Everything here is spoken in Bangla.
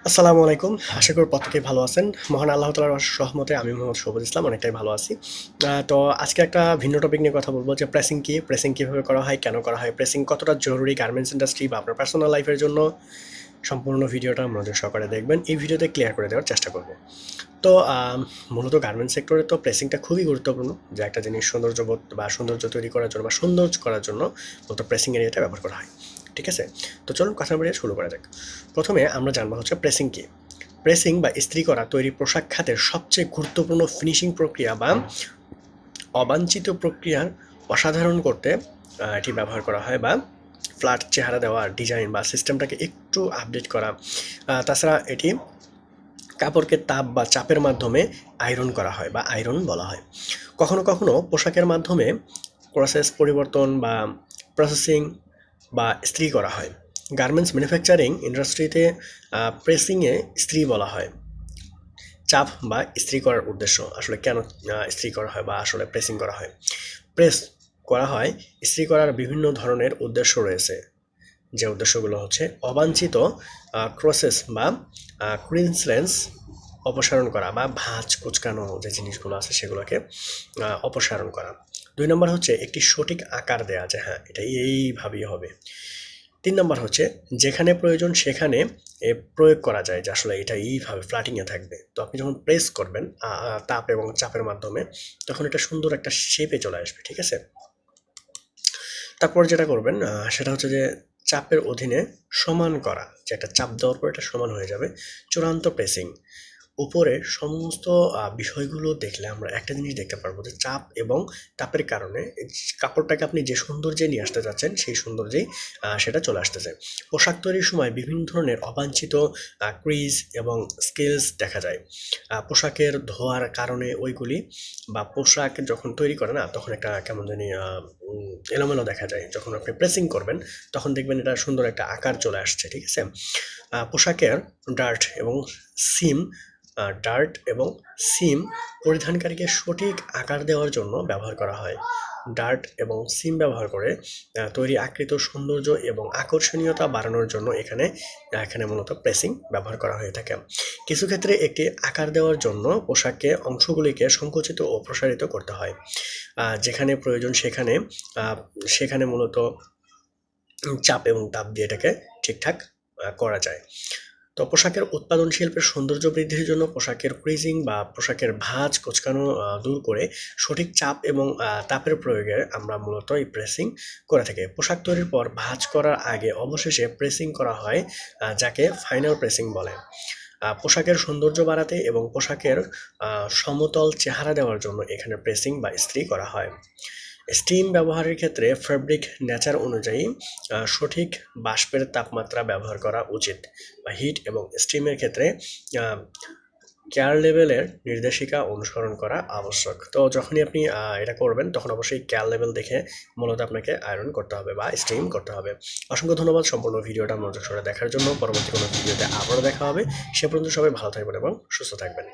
আসসালামু আলাইকুম। আশা করি প্রত্যেকেই ভালো আছেন। মহান আল্লাহ তাআলার অশেষ রহমতে আমি মোহাম্মদ শোভজ ইসলাম অনেকটাই ভালো আছি। তো আজকে একটা ভিন্ন টপিক নিয়ে কথা বলব যে প্রেসিং কি? প্রেসিং কিভাবে করা হয়? কেন করা হয়? প্রেসিং কতটা জরুরি গার্মেন্টস ইন্ডাস্ট্রি বা আপনার পার্সোনাল লাইফের জন্য? সম্পূর্ণ ভিডিওটা মনোযোগ সহকারে দেখবেন। এই ভিডিওতে ক্লিয়ার করে দেওয়ার চেষ্টা করব। তো মূলত গার্মেন্টস সেক্টরে তো প্রেসিংটা খুবই গুরুত্বপূর্ণ। যে একটা জিনিস সৌন্দর্যবোধ বা সৌন্দর্য তৈরি করার জন্য বা সৌন্দর্য করার জন্য মূলত প্রেসিং এরিয়াটা ব্যবহার করা হয়। ঠিক আছে? তো চলুন কথা বলে শুরু করা যাক। প্রথমে আমরা জানবো হচ্ছে প্রেসিং কি? প্রেসিং বা ইস্ত্রি করা তৈরি পোশাক খাতের সবচেয়ে গুরুত্বপূর্ণ ফিনিশিং প্রক্রিয়া বা অবাঞ্ছিত প্রক্রিয়ার অসাধারণ করতে এটি ব্যবহার করা হয় বা ফ্ল্যাট চেহারা দেওয়া ডিজাইন বা সিস্টেমটাকে একটু আপডেট করা। তাছাড়া এটি কাপড়কে তাপ বা চাপের মাধ্যমে আয়রন করা হয় বা আয়রন বলা হয়। কখনো কখনো পোশাকের মাধ্যমে প্রসেস পরিবর্তন বা প্রসেসিং বা ইস্ত্রি করা হয়। গার্মেন্টস ম্যানুফ্যাকচারিং ইন্ডাস্ট্রিতে প্রেসিংয়ে ইস্ত্রি বলা হয়। চাপ বা ইস্ত্রি করার উদ্দেশ্য আসলে কেন ইস্ত্রি করা হয় বা আসলে প্রেসিং করা হয়? প্রেস করা হয় ইস্ত্রি করার বিভিন্ন ধরনের উদ্দেশ্য রয়েছে, যে উদ্দেশ্যগুলো হচ্ছে অবাঞ্ছিত ক্রসেস বা ক্রিন্সলেন্স অপসারণ করা বা ভাঁজ কুচকানো যে জিনিসগুলো আছে সেগুলোকে অপসারণ করা। ২ নম্বর হচ্ছে একটি সঠিক আকার দেয়া যে হ্যাঁ এটা এইভাবেই হবে। ৩ নম্বর হচ্ছে যেখানে প্রয়োজন সেখানে প্রয়োগ করা যায় যে আসলে এটা এইভাবে ফ্ল্যাটিংয়ে থাকবে। তো আপনি যখন প্রেস করবেন তাপ এবং চাপের মাধ্যমে তখন এটা সুন্দর একটা শেপে চলে আসবে। ঠিক আছে? তারপর যেটা করবেন সেটা হচ্ছে যে চাপের অধীনে সমান করা, যে একটা চাপ দেওয়ার পর এটা সমান হয়ে যাবে। চূড়ান্ত প্রেসিং উপরে সমস্ত বিষয়গুলো দেখলে আমরা একটা জিনিস দেখতে পারবো যে চাপ এবং তাপের কারণে কাপড়টাকে আপনি যে সৌন্দর্যে নিয়ে আসতে যাচ্ছেন সেই সৌন্দর্যেই সেটা চলে আসতেছে। পোশাক তৈরির সময় বিভিন্ন ধরনের অবাঞ্ছিত ক্রিজ এবং স্কেলস দেখা যায়। পোশাকের ধোয়ার কারণে ওইগুলি বা পোশাক যখন তৈরি করে না তখন একটা কেমন জানি এলোমেলো দেখা যায়। যখন আপনি প্রেসিং করবেন তখন দেখবেন এটা সুন্দর একটা আকার চলে আসছে। ঠিক আছে? পোশাকের ডার্ট এবং সিম ডার্ট এবং সিম পরিধানকারীকে সঠিক আকার দেওয়ার জন্য ব্যবহার করা হয়। ডার্ট এবং সিম ব্যবহার করে তৈরি আকৃত সৌন্দর্য এবং আকর্ষণীয়তা বাড়ানোর জন্য এখানে এখানে মূলত প্রেসিং ব্যবহার করা হয়ে থাকে। কিছু ক্ষেত্রে একটি আকার দেওয়ার জন্য পোশাককে অংশগুলিকে সংকুচিত ও প্রসারিত করতে হয়। যেখানে প্রয়োজন সেখানে সেখানে মূলত চাপ এবং তাপ দিয়ে এটাকে ঠিকঠাক করা যায়। তো পোশাকের উৎপাদন শিল্পের সৌন্দর্য বৃদ্ধির জন্য পোশাকের ক্রিজিং বা পোশাকের ভাঁজ কোঁচকানো দূর করে সঠিক চাপ এবং তাপের প্রয়োগে আমরা মূলত এই প্রেসিং করে থাকি। পোশাক তৈরির পর ভাঁজ করার আগে অবশেষে প্রেসিং করা হয়, যাকে ফাইনাল প্রেসিং বলে। পোশাকের সৌন্দর্য বাড়াতে এবং পোশাকের সমতল চেহারা দেওয়ার জন্য এখানে প্রেসিং বা ইস্ত্রি করা হয়। স্টিম ব্যবহারের ক্ষেত্রে ফ্যাব্রিক নেচার অনুযায়ী সঠিক বাষ্পের তাপমাত্রা ব্যবহার করা উচিত বা হিট এবং স্টিমের ক্ষেত্রে কেয়ার লেভেলের নির্দেশিকা অনুসরণ করা আবশ্যক। তো যখনই আপনি এটা করবেন তখন অবশ্যই কেয়ার লেভেল দেখে মূলত আপনাকে আয়রন করতে হবে বা স্টিম করতে হবে। অসংখ্য ধন্যবাদ সম্পূর্ণ ভিডিওটা মনোযোগ সহকারে দেখার জন্য। পরবর্তী কোনো ভিডিওতে আবারও দেখা হবে। সে পর্যন্ত সবাই ভালো থাকবেন এবং সুস্থ থাকবেন।